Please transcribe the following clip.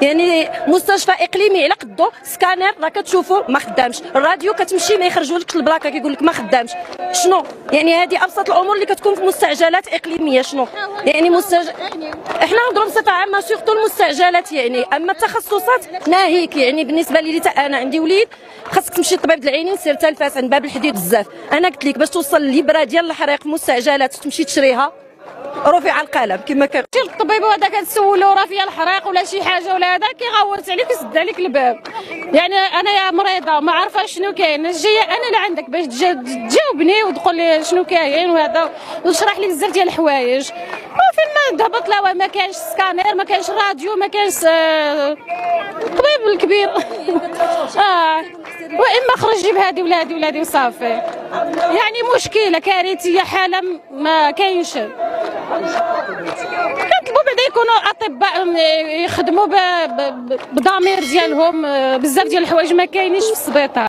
يعني مستشفى اقليمي على قدو، سكانر راه كتشوفوا ما خدامش، الراديو كتمشي ما يخرجولكش البلاكه كيقول لك ما خدامش. شنو يعني هذه ابسط الامور اللي كتكون في مستعجلات اقليميه. شنو يعني احنا نهضروا بصفه عامه سورتو المستعجلات يعني، اما التخصصات ناهيك. يعني بالنسبه لي انا عندي وليد خاصك تمشي لطبيب العينين، سير تلفاس عند باب الحديد بزاف. انا قلت لك باش توصل لليبرا ديال الحريق مستعجلات تمشي تشريها رفع القلم كما كان. تمشي للطبيب وهذا كتسولو راه فيها الحريق ولا شي حاجه ولا هذا، كيغوت عليك ويسد عليك الباب. يعني انا يا مريضه ما عارفه شنو كاين، جايه انا لعندك باش تجاوبني وتقول لي شنو كاين وهذا وتشرح لي بزاف ديال الحوايج. وفين ما هبط لا ما كاينش سكانير، ما كاينش راديو، ما كاينش الطبيب الكبير. واما خرج جيب هادي ولا هادي ولا هادي وصافي. يعني مشكله كارثيه، حاله ما كاينش. كنطلبوا بعدا يكونوا اطباء يخدموا بضمير ديالهم، بزاف ديال الحوايج ما كاينينش في السبيطار.